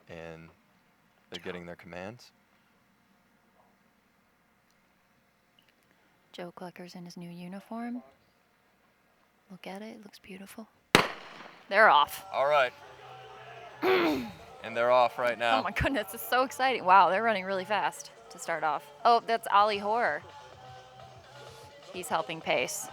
and they're getting their commands. Joe Clucker's in his new uniform. Look at it. It looks beautiful. They're off. All right. And they're off right now. Oh, my goodness. It's so exciting. Wow, they're running really fast to start off. Oh, that's Ollie Hoare. He's helping pace.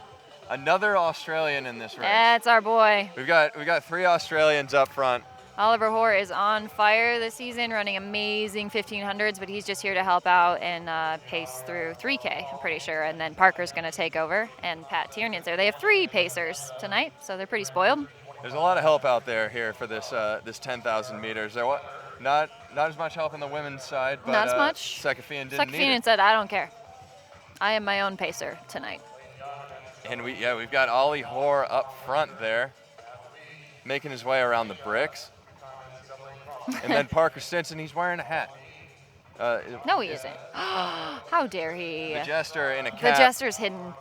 Another Australian in this race. That's our boy. We got 3 Australians up front. Oliver Hoare is on fire this season, running amazing 1500s, but he's just here to help out and pace through 3K, I'm pretty sure. And then Parker's going to take over, and Pat Tiernan's there. They have 3 pacers tonight, so they're pretty spoiled. There's a lot of help out there here for this 10,000 meters. There not as much help on the women's side, but not as much. Sekafian didn't need it. Said, "I don't care. I am my own pacer tonight." And we've got Ollie Hoare up front there, making his way around the bricks. And then Parker Stinson, he's wearing a hat. No, he isn't. How dare he? The jester in a cap. The jester's hidden.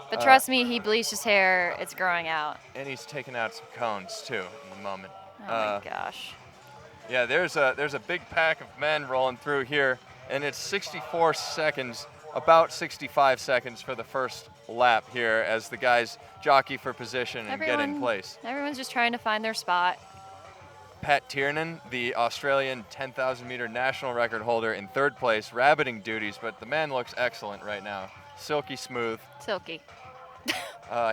But trust me, he bleached his hair. It's growing out. And he's taking out some cones, too, in the moment. Oh, my gosh. Yeah, there's a big pack of men rolling through here, and it's 64 seconds, about 65 seconds for the first lap here as the guys jockey for position and get in place. Everyone's just trying to find their spot. Pat Tiernan, the Australian 10,000 meter national record holder, in 3rd place, rabbiting duties, but the man looks excellent right now. Silky smooth. Silky.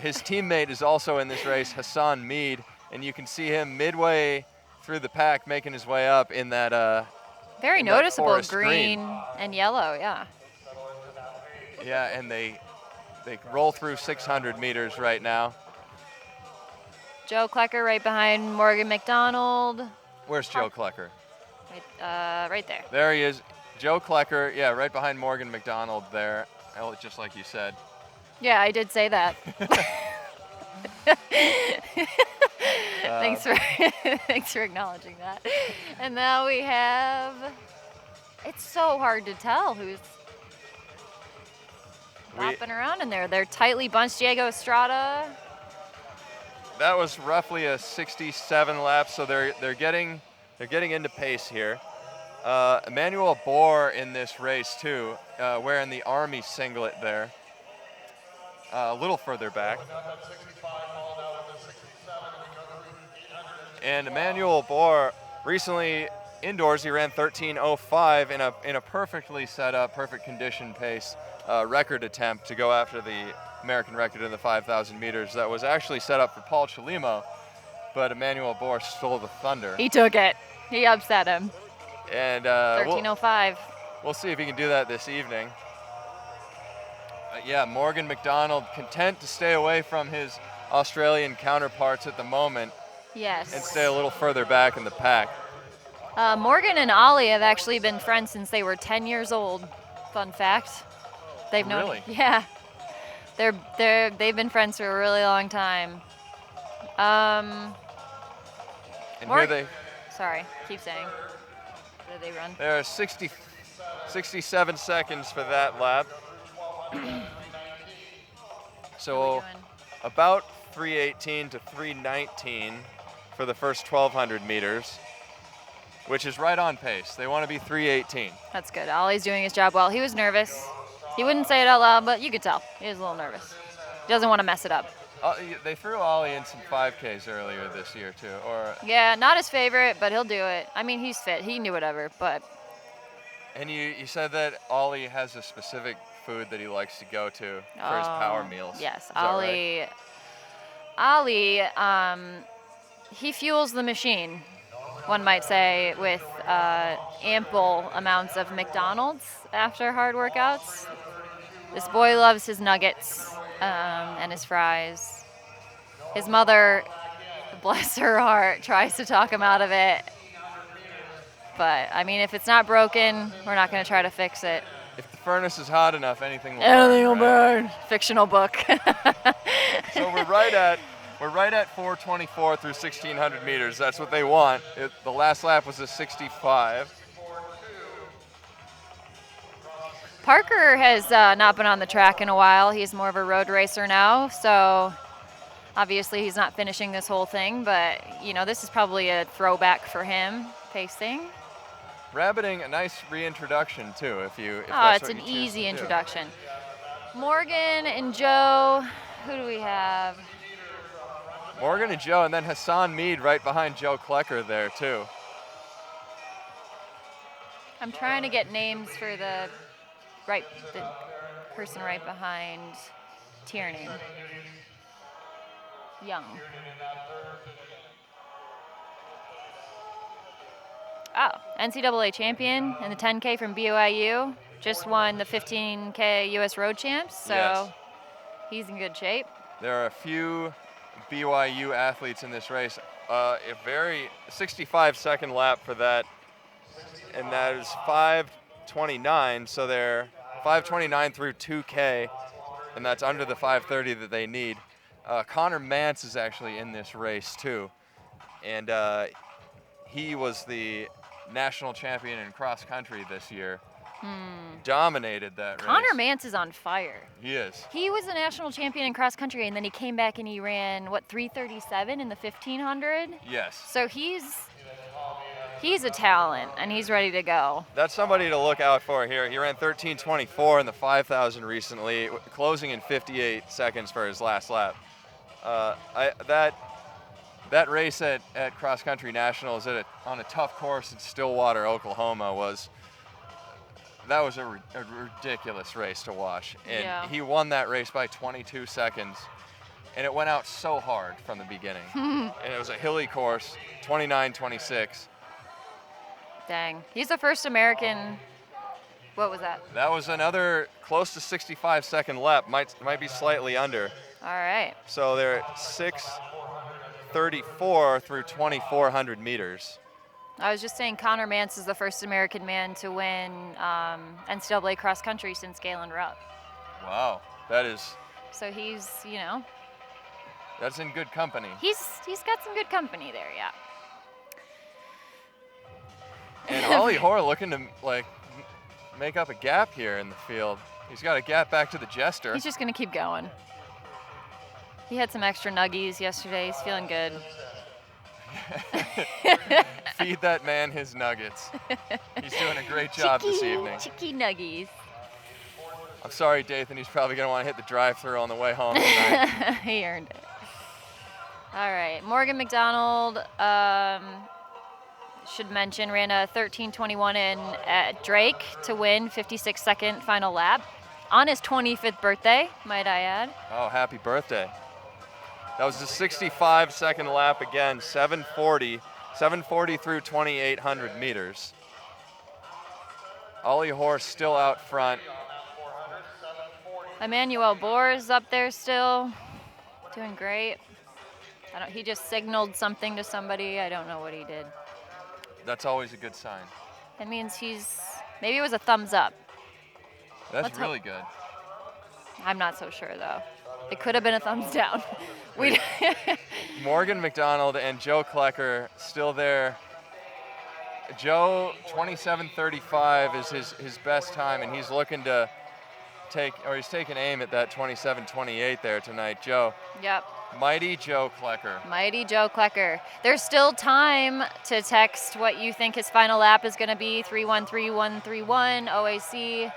His teammate is also in this race, Hassan Mead, and you can see him midway through the pack making his way up in that very noticeable green and yellow, yeah. Yeah, and they roll through 600 meters right now. Joe Klecker right behind Morgan McDonald. Where's Joe Klecker? Right there. There he is. Joe Klecker, yeah, right behind Morgan McDonald there, just like you said. Yeah, I did say that. Thanks for acknowledging that. And now we have, it's so hard to tell who's bopping around in there. They're tightly bunched. Diego Estrada. That was roughly a 67 laps, so they're getting into pace here. Emmanuel Bohr in this race too, wearing the Army singlet there. A little further back. And Emmanuel Bohr recently indoors, he ran 13:05 in a perfectly set up, perfect condition pace record attempt to go after the American record in the 5,000 meters that was actually set up for Paul Chalimo, but Emmanuel Bohr stole the thunder. He took it. He upset him. And 13:05. We'll see if he can do that this evening. Yeah, Morgan McDonald content to stay away from his Australian counterparts at the moment. Yes. And stay a little further back in the pack. Morgan and Ollie have actually been friends since they were 10 years old. Fun fact. They've known. Really? Yeah. They've been friends for a really long time. And here they. Sorry, keep saying. Where do they run? There are 67 seconds for that lap. So about 3:18 to 3:19 for the first 1,200 meters, which is right on pace. They want to be 3:18. That's good. Ollie's doing his job well. He was nervous. He wouldn't say it out loud, but you could tell. He was a little nervous. He doesn't want to mess it up. They threw Ollie in some 5Ks earlier this year, too. Yeah, not his favorite, but he'll do it. I mean, he's fit. He can do whatever, but. And you said that Ollie has a specific food that he likes to go to for his power meals. Yes, Ollie. Right? Ollie, he fuels the machine, one might say, with ample amounts of McDonald's after hard workouts. This boy loves his nuggets and his fries. His mother, bless her heart, tries to talk him out of it. But, I mean, if it's not broken, we're not going to try to fix it. If the furnace is hot enough, anything will burn. Anything will burn. Fictional book. So we're right at 4:24 through 1,600 meters. That's what they want. The last lap was a 65. Parker has not been on the track in a while. He's more of a road racer now, so obviously he's not finishing this whole thing, but, you know, this is probably a throwback for him. pacing. Rabbiting, a nice reintroduction too, if Oh, that's it's what an you choose easy to do. introduction. Morgan and Joe, who do we have? Morgan and Joe, and then Hassan Mead right behind Joe Klecker there too. I'm trying to get names for the person right behind Tierney. Young. Oh, NCAA champion in the 10K from BYU. Just won the 15K US Road Champs, so Yes. he's in good shape. There are a few BYU athletes in this race. A very 65-second lap for that, and that is 5:29. So they're 5:29 through 2K, and that's under the 5:30 that they need. Connor Mance is actually in this race too, and he was the national champion in cross country this year. Dominated that race. Connor Mance is on fire. He is. He was a national champion in cross country, and then he came back and he ran, 3:37 in the 1500? Yes. So he's a talent, and he's ready to go. That's somebody to look out for here. He ran 13:24 in the 5,000 recently, closing in 58 seconds for his last lap. That race at Cross Country Nationals on a tough course in Stillwater, Oklahoma was a ridiculous race to watch. And Yeah. he won that race by 22 seconds. And it went out so hard from the beginning. And it was a hilly course, 29-26. Dang. He's the first American. What was that? That was another close to 65-second lap, might be slightly under. All right. So they're at 6:34 through 2,400 meters. I was just saying Connor Mance is the first American man to win NCAA cross country since Galen Rupp. Wow, that is. So he's, That's in good company. he's got some good company there, yeah. And Ollie Hoare looking to make up a gap here in the field. He's got a gap back to the Jester. He's just gonna keep going. He had some extra nuggies yesterday. He's feeling good. Feed that man his nuggets. He's doing a great job this evening. Chicky nuggies. I'm sorry, Dathan. He's probably going to want to hit the drive-thru on the way home tonight. He earned it. All right, Morgan McDonald, should mention, ran a 13:21 in at Drake to win 56-second final lap on his 25th birthday, might I add. Oh, happy birthday. That was a 65-second lap again, 740 through 2,800 meters. Ollie Hoare still out front. Emmanuel Bohr is up there still, doing great. He just signaled something to somebody. I don't know what he did. That's always a good sign. That means maybe it was a thumbs up. That's Let's really good. I'm not so sure though. It could have been a thumbs down. Morgan McDonald and Joe Klecker still there. Joe, 27:35 is his best time, and he's looking to he's taking aim at that 27:28 there tonight. Joe. Yep. Mighty Joe Klecker. Mighty Joe Klecker. There's still time to text what you think his final lap is going to be, 313131 OAC.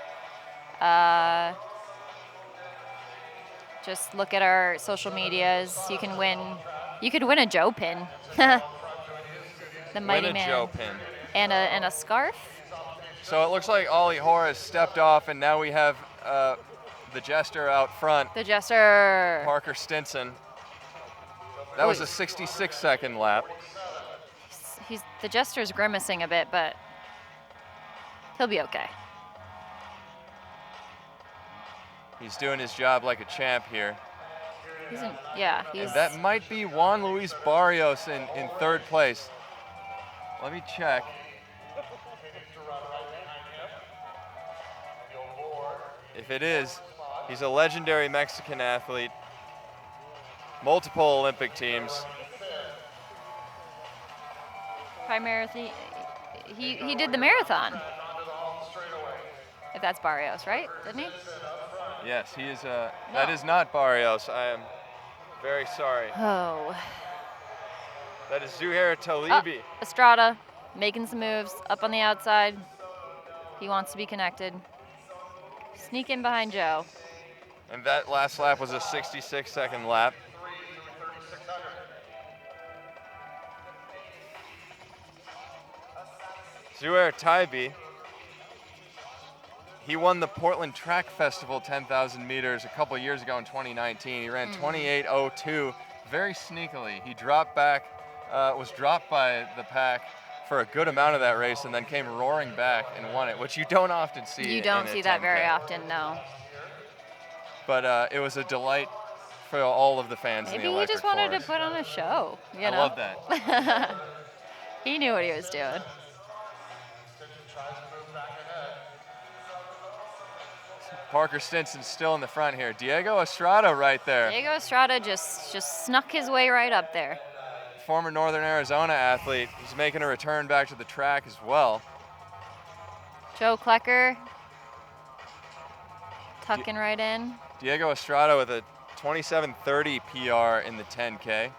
Just look at our social medias. You could win a Joe pin. The mighty Win a man. Joe pin. And a scarf. So it looks like Ollie Hoare has stepped off, and now we have the Jester out front. The Jester. Parker Stinson. That was a 66-second lap. The Jester's grimacing a bit, but he'll be okay. He's doing his job like a champ here. And that might be Juan Luis Barrios in third place. Let me check. If it is, he's a legendary Mexican athlete. Multiple Olympic teams. Primarily, he did the marathon. If that's Barrios, right? Didn't he? Yes, he is. That is not Barrios. I am very sorry. Oh. That is Zouhair Talbi. Estrada. making some moves up on the outside. He wants to be connected. Sneak in behind Joe. And that last lap was a 66-second lap. Zouhair Talbi, he won the Portland Track Festival 10,000 meters a couple years ago in 2019. He ran 28:02 very sneakily. He dropped back, was dropped by the pack for a good amount of that race and then came roaring back and won it, which you don't often see. You don't in a see that 10K. very often, no. But it was a delight for all of the fans in Maybe the he electric just wanted forest. to put on a show, you I know? love that. He knew what he was doing. Parker Stinson's still in the front here. Diego Estrada right there. Diego Estrada just snuck his way right up there. Former Northern Arizona athlete. He's making a return back to the track as well. Joe Klecker tucking right in. Diego Estrada with a 27:30 PR in the 10K.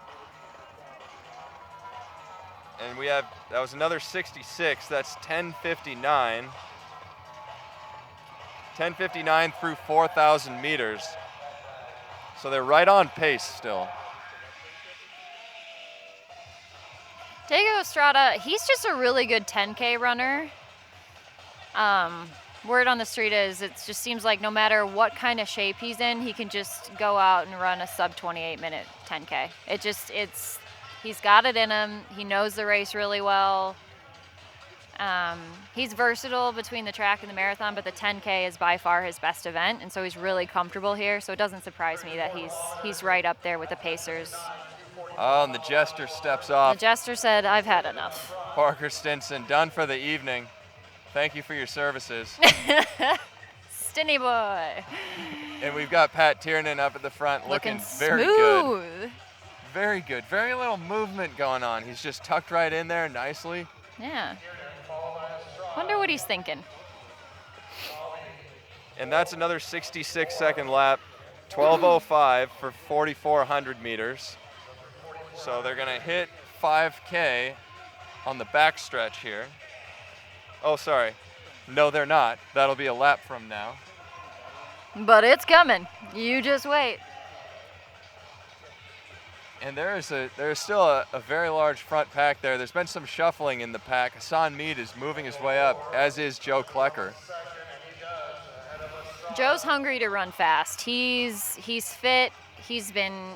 And we have, that was another 66, that's 10:59. 10:59 through 4,000 meters. So they're right on pace still. Diego Estrada, he's just a really good 10K runner. Word on the street is it just seems like no matter what kind of shape he's in, he can just go out and run a sub 28-minute 10K. He's got it in him. He knows the race really well. He's versatile between the track and the marathon, but the 10K is by far his best event, and so he's really comfortable here. So it doesn't surprise me that he's right up there with the Pacers. Oh, and the jester steps off. The jester said, "I've had enough." Parker Stinson, done for the evening. Thank you for your services. Stinny boy. And we've got Pat Tiernan up at the front looking very smooth. good. Very good. Very little movement going on. He's just tucked right in there nicely. Yeah. Wonder what he's thinking. And that's another 66-second lap, 12:05 for 4,400 meters. So they're going to hit 5K on the back stretch here. Oh, sorry. No, they're not. That'll be a lap from now. But it's coming. You just wait. And there's still a very large front pack there. There's been some shuffling in the pack. Hassan Mead is moving his way up, as is Joe Klecker. Joe's hungry to run fast. He's fit. He's been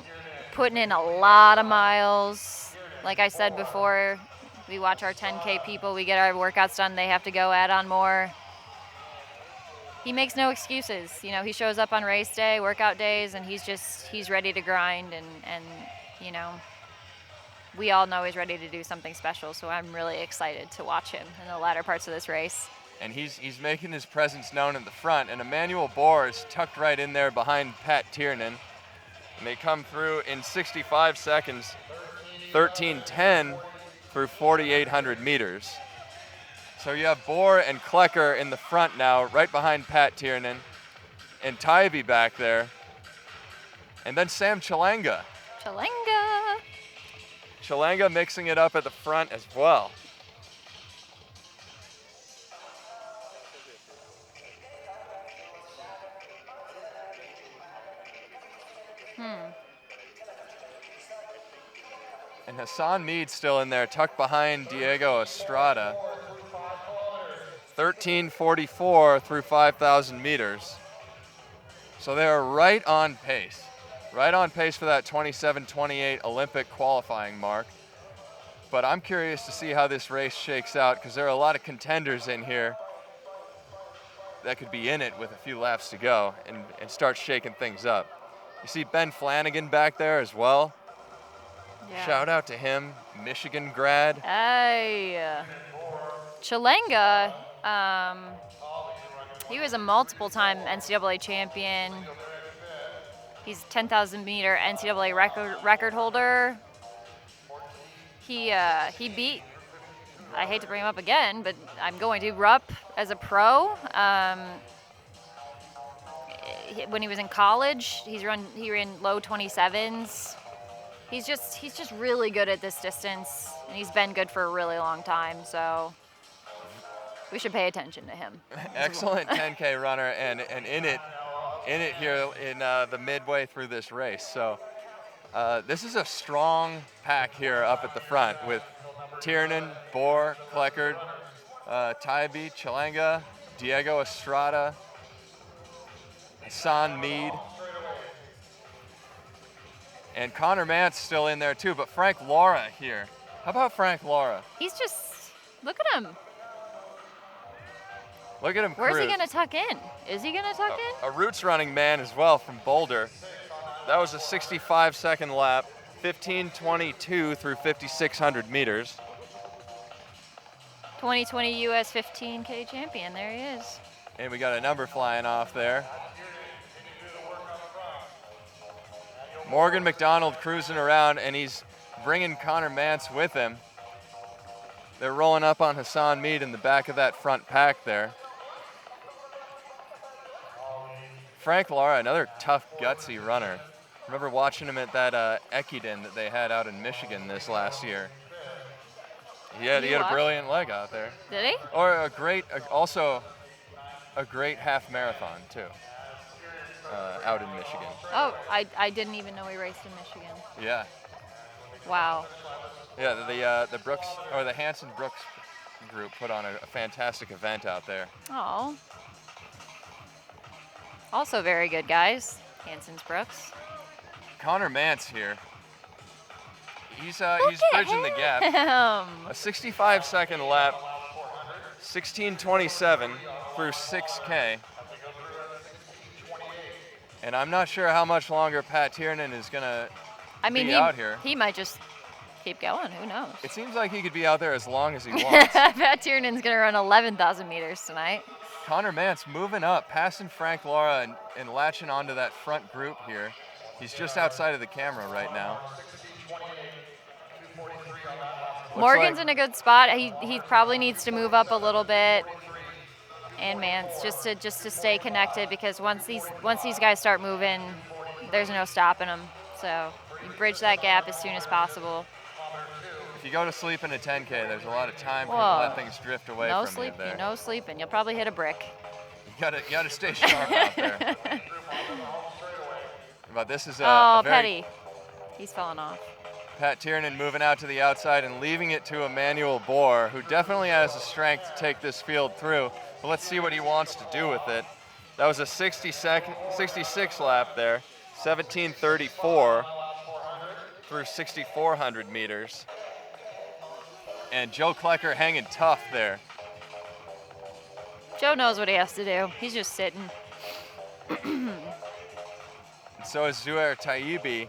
putting in a lot of miles. Like I said before, we watch our 10K people. We get our workouts done. They have to go add on more. He makes no excuses. You know, he shows up on race day, workout days, and he's ready to grind. And you know, we all know he's ready to do something special. So I'm really excited to watch him in the latter parts of this race. And he's making his presence known at the front. And Emmanuel Bohr is tucked right in there behind Pat Tiernan. And they come through in 65 seconds, 13:10 through 4,800 meters. So you have Bohr and Klecker in the front now, right behind Pat Tiernan, and Talbi back there. And then Sam Chalanga. Chalanga mixing it up at the front as well. And Hassan Mead still in there, tucked behind Diego Estrada. 13:44 through 5,000 meters. So they are right on pace. Right on pace for that 27:28 Olympic qualifying mark. But I'm curious to see how this race shakes out because there are a lot of contenders in here that could be in it with a few laps to go and start shaking things up. You see Ben Flanagan back there as well. Yeah. Shout out to him, Michigan grad. Hey. Chalanga, he was a multiple-time NCAA champion. He's 10,000 meter NCAA record holder. He beat, I hate to bring him up again, but I'm going to, Rupp as a pro. When he was in college, he ran low 27s. He's just really good at this distance, and he's been good for a really long time. So we should pay attention to him. Excellent 10K runner, and in it here in the midway through this race. So this is a strong pack here up at the front with Tiernan, Bohr, Kleckert, Talbi, Chilanga, Diego Estrada, Hassan Mead, and Connor Mance still in there too, but Frank Laura here. How about Frank Laura? He's just, look at him. Look at him Where's cruise. he gonna tuck in? Is he gonna tuck in? A roots running man as well from Boulder. That was a 65-second lap, 15:22 through 5,600 meters. 2020 US 15K champion, there he is. And we got a number flying off there. Morgan McDonald cruising around, and he's bringing Connor Mance with him. They're rolling up on Hassan Mead in the back of that front pack there. Frank Lara, another tough, gutsy runner. Remember watching him at that Ekiden that they had out in Michigan this last year. He had a brilliant leg out there. Did he? Or also a great half marathon too, out in Michigan. Oh, I didn't even know he raced in Michigan. Yeah. Wow. Yeah, the Brooks, or the Hanson Brooks group put on a fantastic event out there. Oh. Also very good guys, Hanson's Brooks. Connor Mance here. He's bridging the gap. A 65-second lap, 16:27 through 6K. And I'm not sure how much longer Pat Tiernan is gonna be out here. He might just keep going. Who knows? It seems like he could be out there as long as he wants. Pat Tiernan's gonna run 11,000 meters tonight. Connor Mance moving up, passing Frank Lara and latching onto that front group here. He's just outside of the camera right now. Morgan's in a good spot. He probably needs to move up a little bit, and Mance just to stay connected, because once these guys start moving, there's no stopping them. So you bridge that gap as soon as possible. If you go to sleep in a 10K, there's a lot of time to let things drift away from you there. No sleeping. You'll probably hit a brick. You gotta stay sharp out there. But this is Petty. He's falling off. Pat Tiernan moving out to the outside and leaving it to Emmanuel Bohr, who definitely has the strength to take this field through. But let's see what he wants to do with it. That was a 66 lap there, 17:34 through 6,400 meters. And Joe Kleckert hanging tough there. Joe knows what he has to do. He's just sitting. And so is Zouhair Talbi.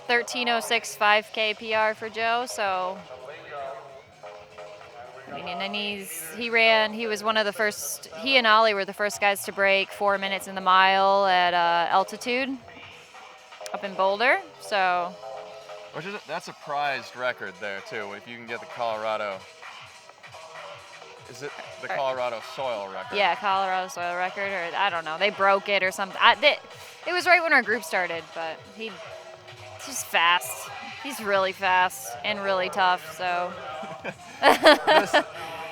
13:06 5K PR for Joe. So, I mean, and then he was one of the first. He and Ollie were the first guys to break 4 minutes in the mile at altitude up in Boulder. So. That's a prized record there too. If you can get the Colorado. Is it the Colorado soil record? Yeah, Colorado soil record, or I don't know. They broke it or something. It was right when our group started, but he's just fast. He's really fast and really tough. So.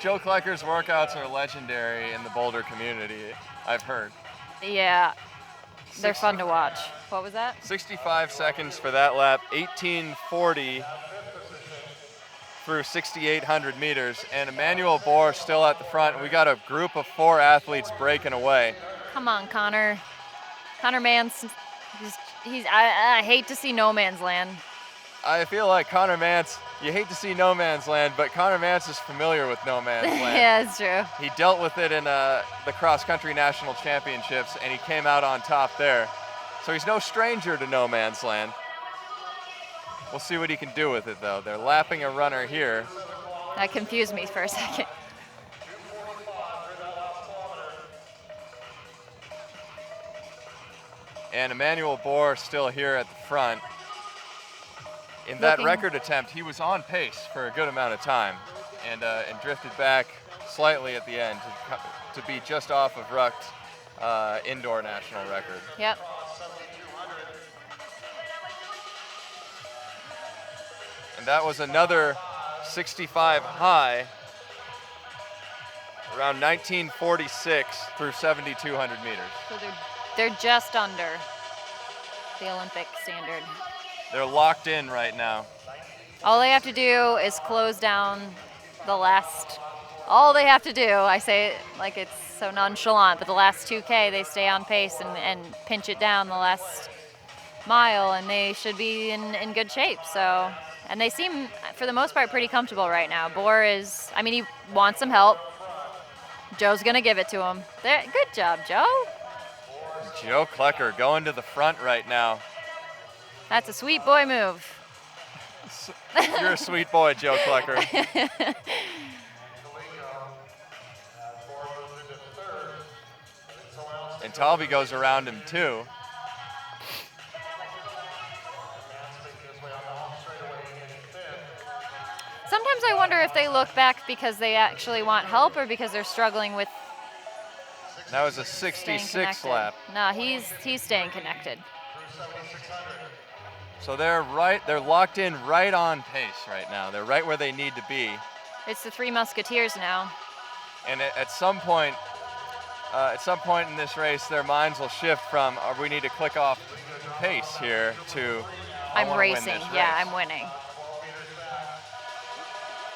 Joe Klecker's workouts are legendary in the Boulder community, I've heard. Yeah, they're fun to watch. What was that? 65 seconds for that lap, 18:40 through 6,800 meters, and Emmanuel Bohr still at the front. We got a group of 4 athletes breaking away. Come on, Connor. Connor Mance, I hate to see no man's land. I feel like Connor Mance, you hate to see no man's land, but Connor Mance is familiar with no man's land. Yeah, it's true. He dealt with it in the cross-country national championships, and he came out on top there. So he's no stranger to no man's land. We'll see what he can do with it, though. They're lapping a runner here. That confused me for a second. And Emmanuel Bohr still here at the front. In that record attempt, he was on pace for a good amount of time and drifted back slightly at the end to be just off of Ruck's indoor national record. Yep. And that was another 65 high, around 1946 through 7,200 meters. So they're just under the Olympic standard. They're locked in right now. All they have to do is close down the last. All they have to do, I say it like it's so nonchalant, but the last 2K they stay on pace and pinch it down the last mile, and they should be in good shape. So, and they seem, for the most part, pretty comfortable right now. Bohr is, I mean, he wants some help. Joe's gonna give it to him. There, good job, Joe. Joe Klecker going to the front right now. That's a sweet boy move. You're a sweet boy, Joe Klecker. And Talbi goes around him too. Sometimes I wonder if they look back because they actually want help or because they're struggling with. That was a 66 lap. No, he's staying connected. So they're locked in right on pace right now. They're right where they need to be. It's the Three Musketeers now. And at some point in this race, their minds will shift from we need to click off pace here to I'm racing. Yeah, I'm winning.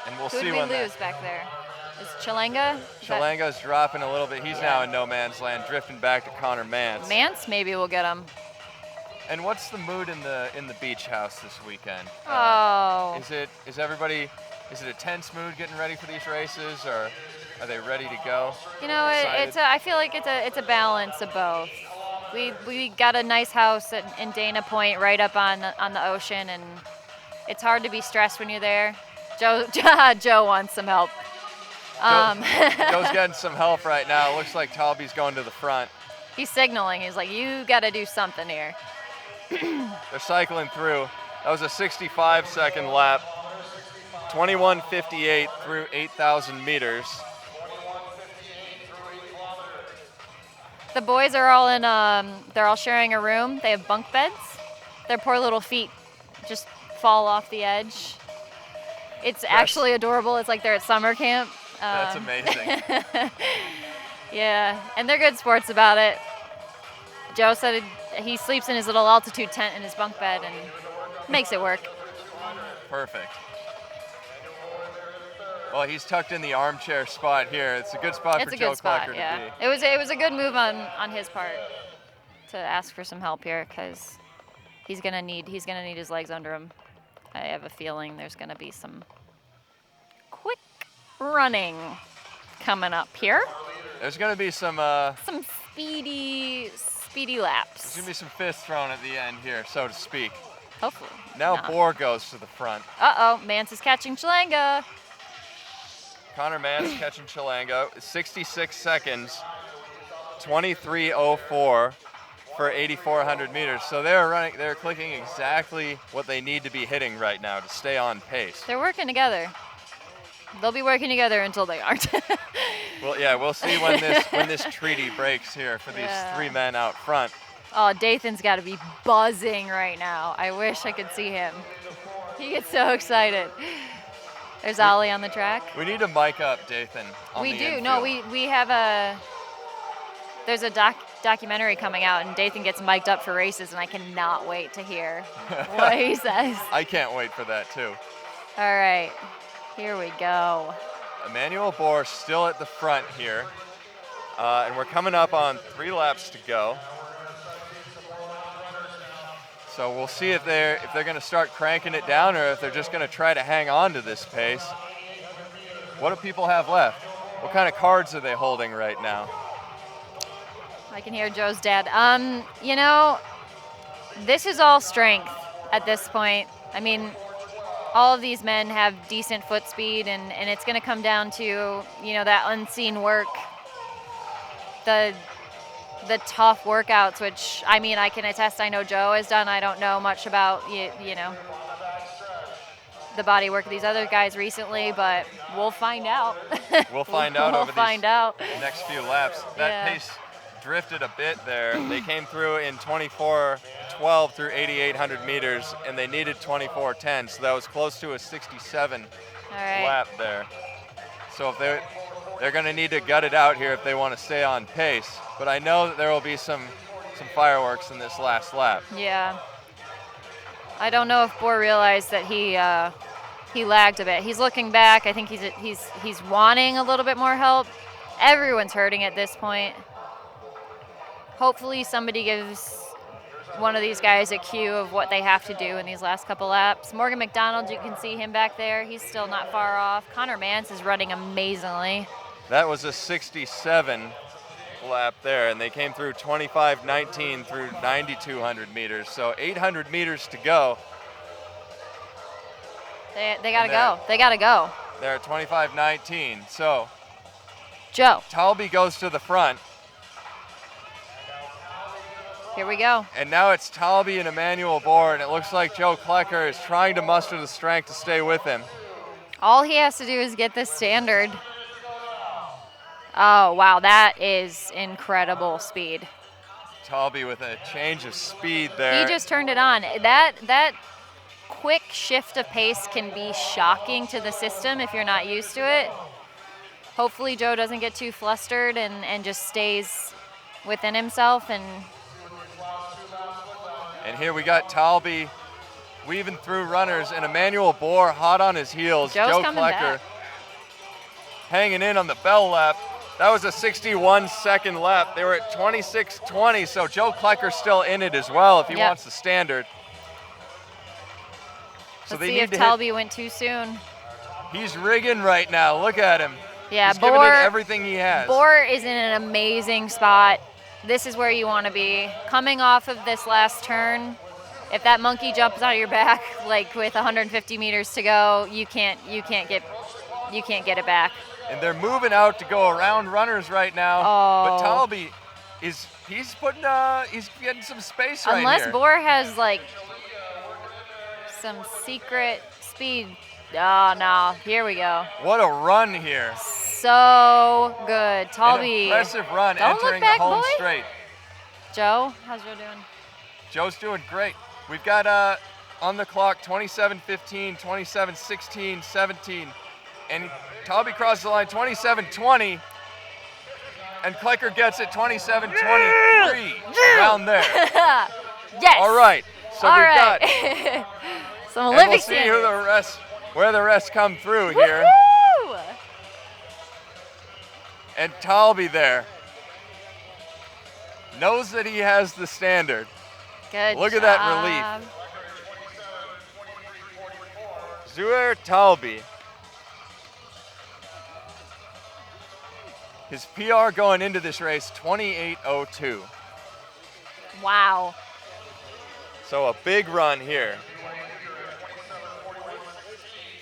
And we'll Who see did we when lose back there? Is Chilenga? Chilenga's dropping a little bit. He's now in no man's land, drifting back to Connor Mance. Mance maybe will get him. And what's the mood in the beach house this weekend? Is it a tense mood getting ready for these races, or are they ready to go? You know, I feel like it's a balance of both. We got a nice house in Dana Point, right up on the ocean, and it's hard to be stressed when you're there. Joe wants some help. Joe's getting some help right now. It looks like Talbi's going to the front. He's signaling. He's like, you got to do something here. They're cycling through. That was a 65-second lap. 21:58 through 8,000 meters. The boys are all they're all sharing a room. They have bunk beds. Their poor little feet just fall off the edge. It's actually adorable. It's like they're at summer camp. That's amazing. Yeah, and they're good sports about it. Joe said he sleeps in his little altitude tent in his bunk bed and makes it work. Perfect. Well, he's tucked in the armchair spot here. It's a good spot for Joe Klecker to be. It was a good move on his part to ask for some help here because he's gonna need his legs under him. I have a feeling there's gonna be some quick running coming up here. There's gonna be some speedy laps. There's gonna be some fists thrown at the end here, so to speak. Hopefully. Now Bohr goes to the front. Uh-oh, Mance is catching Chilenga. Connor Mance catching Chilenga. 66 seconds, 23:04 for 8,400 meters. So they're clicking exactly what they need to be hitting right now to stay on pace. They're working together. They'll be working together until they aren't. Well, yeah, we'll see when this treaty breaks here for these three men out front. Oh, Dathan's got to be buzzing right now. I wish I could see him. He gets so excited. There's Ollie on the track. We need to mic up Dathan on we the do. infield. No, we have there's a documentary coming out, and Dathan gets mic'd up for races, and I cannot wait to hear what he says. I can't wait for that too. All right, here we go. Emmanuel Bohr still at the front here, and we're coming up on 3 laps to go. So we'll see if they're going to start cranking it down or if they're just going to try to hang on to this pace. What do people have left? What kind of cards are they holding right now? I can hear Joe's dad. You know, this is all strength at this point. I mean, all of these men have decent foot speed, and it's going to come down to, you know, that unseen work, the tough workouts, which, I mean, I can attest, I know Joe has done. I don't know much about, you know, the body work of these other guys recently, but we'll find out. We'll find out over these next few laps. That pace drifted a bit there. They came through in 24:12 through 8,800 meters, and they needed 24:10, so that was close to a 67 lap there. So if they're going to need to gut it out here if they want to stay on pace. But I know that there will be some fireworks in this last lap. Yeah. I don't know if Bohr realized that he lagged a bit. He's looking back. I think he's wanting a little bit more help. Everyone's hurting at this point. Hopefully somebody gives one of these guys a cue of what they have to do in these last couple laps. Morgan McDonald, you can see him back there. He's still not far off. Connor Mance is running amazingly. That was a 67 lap there, and they came through 25:19 through 9,200 meters. So 800 meters to go. They gotta go. They gotta go. They're at 25:19. So Joe. Talbi goes to the front. Here we go. And now it's Talbi and Emmanuel Bohr, and it looks like Joe Klecker is trying to muster the strength to stay with him. All he has to do is get this standard. Oh, wow, that is incredible speed. Talbi with a change of speed there. He just turned it on. That quick shift of pace can be shocking to the system if you're not used to it. Hopefully Joe doesn't get too flustered and just stays within himself. And here we got Talbi weaving through runners, and Emmanuel Bohr hot on his heels. Joe's Joe coming Klecker back. hanging in on the bell lap. That was a 61-second lap. They were at 26:20, so Joe Klecker's still in it as well if he wants the standard. So Let's see if Talbi went too soon. He's rigging right now. Look at him. Yeah, He's giving it everything he has. Bohr is in an amazing spot. This is where you want to be. Coming off of this last turn, if that monkey jumps out of your back, like with 150 meters to go, you can't get it back. And they're moving out to go around runners right now. Oh. But Talbi he's getting some space right Unless here. Bohr has like some secret speed. Oh no, here we go. What a run here. So good. Talbi. An impressive run Don't entering look back, the home boy. straight. Joe, how's Joe doing? Joe's doing great. We've got on the clock 27:15, 27:16, 17. And Talbi crosses the line 27:20. And Klecker gets it 27:23. Around there. Yes. All right. So All we've right. got some and Olympic we'll see standards. where the rest come through here. Woo-hoo! And Talbi there knows that he has the standard. Good Look job. at that relief. Zouhair Talbi. His PR going into this race, 28:02. Wow. So a big run here.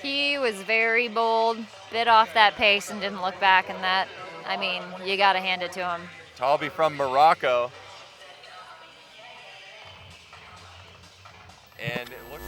He was very bold, bit off that pace and didn't look back, and that, I mean, you got to hand it to him. Talbi from Morocco. And it looks